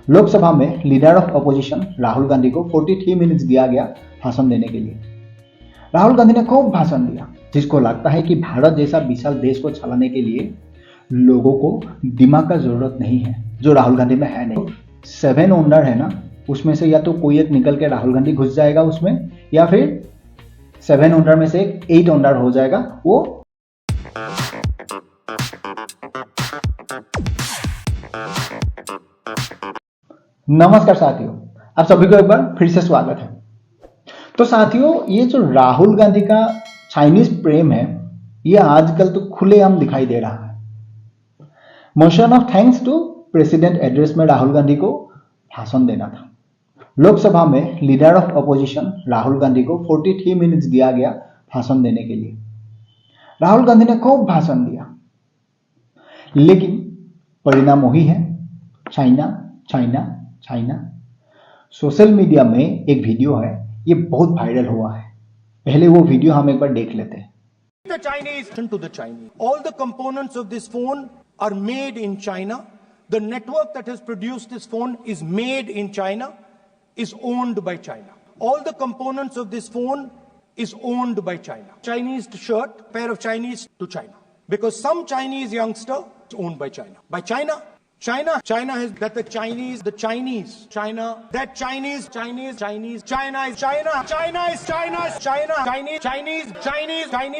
लोकसभा में leader of opposition Rahul Gandhi को 43 minutes दिया गया भाषण देने के लिए। राहुल गांधी ने खूब भाषण दिया, जिसको लगता है कि भारत जैसा विशाल देश को चलाने के लिए लोगों को दिमाग का जरूरत नहीं है, जो राहुल गांधी में है नहीं। 7 ओनर है ना, उसमें से या तो कोई एक निकल के राहुल गांधी घुस जाएगा उसमें, या फिर 7 ओनर में से 8 ओनर हो जाएगा वो। नमस्कार साथियों, आप सभी को एक बार फिर से स्वागत है। तो साथियों, ये जो राहुल गांधी का चाइनीज प्रेम है, ये आजकल तो खुलेआम दिखाई दे रहा है। Motion of thanks to president address में राहुल गांधी को भाषण देना था। लोकसभा में leader of opposition Rahul Gandhi को 43 मिनट्स दिया गया भाषण देने के लिए। राहुल गांधी ने खूब भाषण दिया, लेकिन परिणाम वही है, China China China. Social media में एक वीडियो है, ये बहुत वायरल हुआ है। पहले वो वीडियो हम एक बार देख लेते हैं। The Chinese to the Chinese. All the components of this phone are made in China. The network that has produced this phone is made in China, is owned by China. All the components of this phone is owned by China. Chinese shirt, pair of Chinese to China. Because some Chinese youngster is owned by China. By China has that the Chinese, China, that Chinese, China is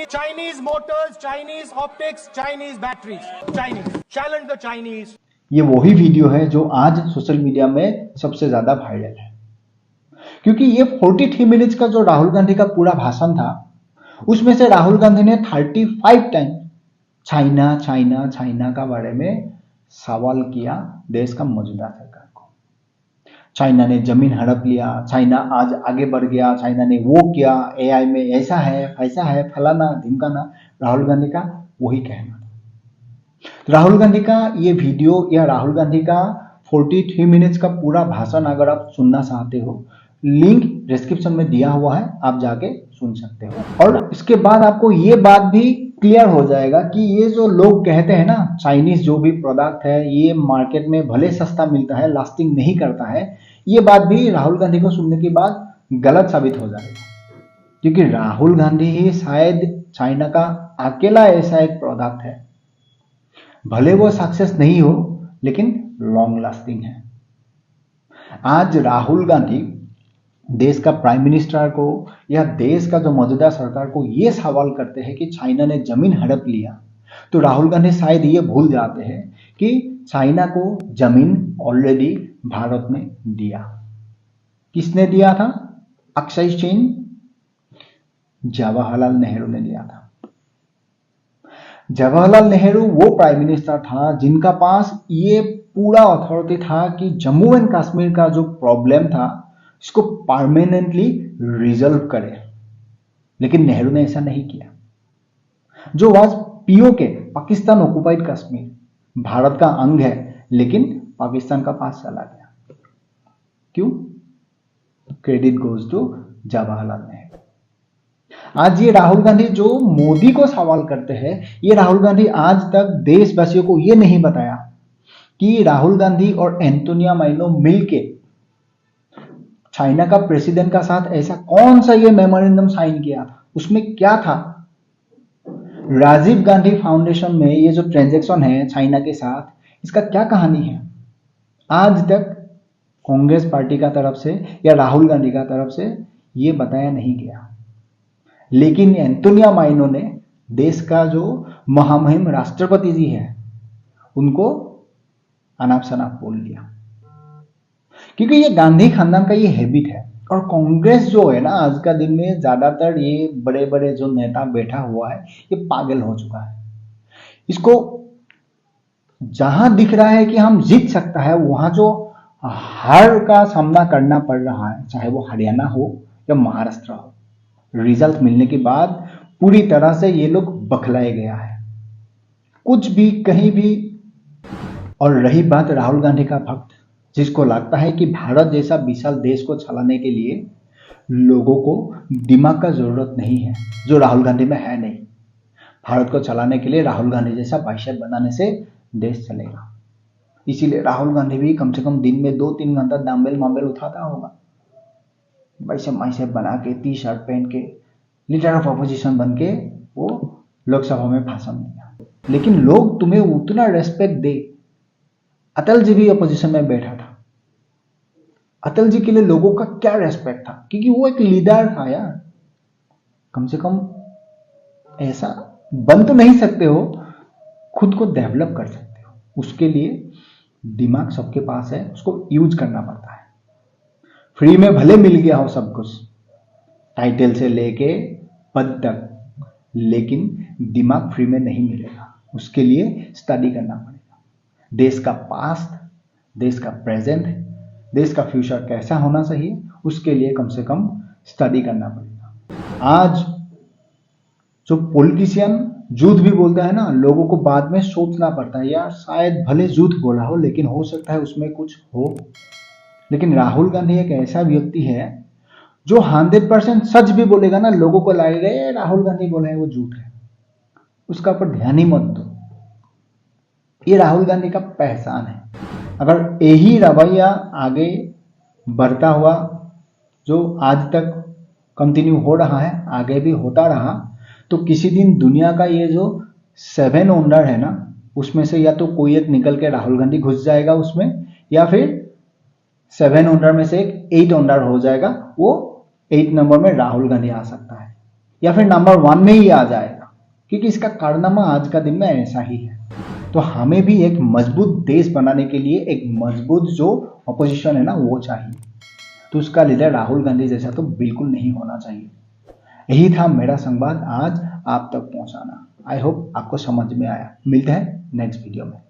Chinese motors, Chinese optics, Chinese batteries, Chinese. Challenge the Chinese. ये वही video है जो आज social media में सबसे ज्यादा viral है, क्योंकि ये 43 मिनट्स का जो राहुल गांधी का पूरा भाषण था, उसमें से राहुल गांधी ने 35 टाइम चाइना चाइना चाइना का बारे में सवाल किया देश का मौजूदा सरकार को। चाइना ने जमीन हड़प लिया, चाइना आज आगे बढ़ गया, चाइना ने वो किया, एआई में ऐसा है, फलाना ढिमकाना। राहुल गांधी का वही कहना था। तो राहुल गांधी का ये वीडियो या राहुल गांधी का 43 मिनट्स का पूरा भाषण अगर आप सुनना चाहते हो, लिंक डिस्क्रिप्शन में दिया हुआ है, आप जाके सुन सकते हो। और इसके बाद आपको ये बात भी क्लियर हो जाएगा कि ये जो लोग कहते हैं ना, चाइनीज जो भी प्रोडक्ट है ये मार्केट में भले सस्ता मिलता है, लास्टिंग नहीं करता है, ये बात भी राहुल गांधी को सुनने के बाद गलत साबित हो जाएगा। क्योंकि राहुल गांधी ही शायद चाइना का अकेला ऐसा एक प्रोडक्ट है, भले वो सक्सेस नहीं हो लेकिन लॉन्ग लास्टिंग है। आज राहुल गांधी देश का प्राइम मिनिस्टर को या देश का जो मौजूदा सरकार को ये सवाल करते हैं कि चाइना ने जमीन हड़प लिया, तो राहुल गांधी शायद ये भूल जाते हैं कि चाइना को जमीन ऑलरेडी भारत ने दिया। किसने दिया था? अक्षय सिंह, जवाहरलाल नेहरू ने दिया था। जवाहरलाल नेहरू वो प्राइम मिनिस्टर था जिनका पास ये पूरा अथॉरिटी था कि जम्मू एंड कश्मीर का जो प्रॉब्लम था इसको परमानेंटली रिजॉल्व करे, लेकिन नेहरू ने ऐसा नहीं किया। जो आज पीओके, पाकिस्तान ऑक्युपाइड कश्मीर, भारत का अंग है लेकिन पाकिस्तान का पास चला गया। क्यों? Credit goes to Jawaharlal Nehru. आज ये राहुल गांधी जो मोदी को सवाल करते हैं, ये राहुल गांधी आज तक देशवासियों को ये नहीं बताया कि राहुल गांधी और एंटोनिया माइनो मिलके चाइना का प्रेसिडेंट का साथ ऐसा कौन सा ये मेमोरेंडम साइन किया था, उसमें क्या था। राजीव गांधी फाउंडेशन में ये जो ट्रांजैक्शन है चाइना के साथ, इसका क्या कहानी है, आज तक कांग्रेस पार्टी का तरफ से या राहुल गांधी का तरफ से ये बताया नहीं गया। लेकिन एंटोनिया माइनो ने देश का जो महामहिम राष्ट्रपति जी है उनको अनाप शनाप बोल दिया, क्योंकि ये गांधी खानदान का ये हैबिट है। और कांग्रेस जो है ना, आज का दिन में ज्यादातर ये बड़े बड़े जो नेता बैठा हुआ है, ये पागल हो चुका है। इसको जहां दिख रहा है कि हम जीत सकता है, वहां जो हार का सामना करना पड़ रहा है, चाहे वो हरियाणा हो या महाराष्ट्र हो, रिजल्ट मिलने के बाद पूरी तरह से ये लोग बखलाए गया है, कुछ भी कहीं भी। और रही बात राहुल गांधी का भक्त, जिसको लगता है कि भारत जैसा विशाल देश को चलाने के लिए लोगों को दिमाग का जरूरत नहीं है, जो राहुल गांधी में है नहीं। भारत को चलाने के लिए राहुल गांधी जैसा बाइसेप बनाने से देश चलेगा। इसीलिए राहुल गांधी भी कम से कम दिन में 2-3 घंटा डंबल मांबल उठाता होगा, बाइसेप बना के, टी शर्ट पहन के, लीडर ऑफ अपोजिशन बन के वो लोकसभा में भाषण दिया। लेकिन लोग तुम्हें उतना रेस्पेक्ट दे। अटल जी भी अपोजिशन में बैठा था, अटल जी के लिए लोगों का क्या रेस्पेक्ट था, क्योंकि वो एक लीडर था यार। कम से कम ऐसा बन तो नहीं सकते हो, खुद को डेवलप कर सकते हो। उसके लिए दिमाग सबके पास है, उसको यूज करना पड़ता है। फ्री में भले मिल गया हो सब कुछ, टाइटल से लेके पद तक, लेकिन दिमाग फ्री में नहीं मिलेगा। उसके लिए स्टडी करना पड़ेगा। देश का पास्ट, देश का प्रेजेंट, देश का फ्यूचर कैसा होना चाहिए, उसके लिए कम से कम स्टडी करना पड़ेगा। आज जो पॉलिटिशियन झूठ भी बोलता है ना, लोगों को बाद में सोचना पड़ता है, यार शायद भले झूठ बोला हो लेकिन हो सकता है उसमें कुछ हो। लेकिन राहुल गांधी एक ऐसा व्यक्ति है जो 100% सच भी बोलेगा ना, लोगों को लगेगा ये राहुल गांधी बोले हैं वो झूठ है, उसका ऊपर ध्यान ही मत दो। ये राहुल गांधी का पहचान है। अगर यही रवैया आगे बढ़ता हुआ जो आज तक कंटिन्यू हो रहा है, आगे भी होता रहा, तो किसी दिन दुनिया का ये जो 7 वंडर है ना, उसमें से या तो कोई एक निकल के राहुल गांधी घुस जाएगा उसमें, या फिर 7 वंडर में से एक 8 वंडर हो जाएगा, वो 8 नंबर में राहुल गांधी आ सकता है, या फिर नंबर 1 में ही आ जाएगा, क्योंकि इसका कारनामा आज का दिन में ऐसा ही है। तो हमें भी एक मजबूत देश बनाने के लिए एक मजबूत जो अपोजिशन है ना वो चाहिए। तो उसका लीडर राहुल गांधी जैसा तो बिल्कुल नहीं होना चाहिए। यही था मेरा संवाद आज आप तक पहुंचाना। आई होप आपको समझ में आया। मिलते हैं नेक्स्ट वीडियो में।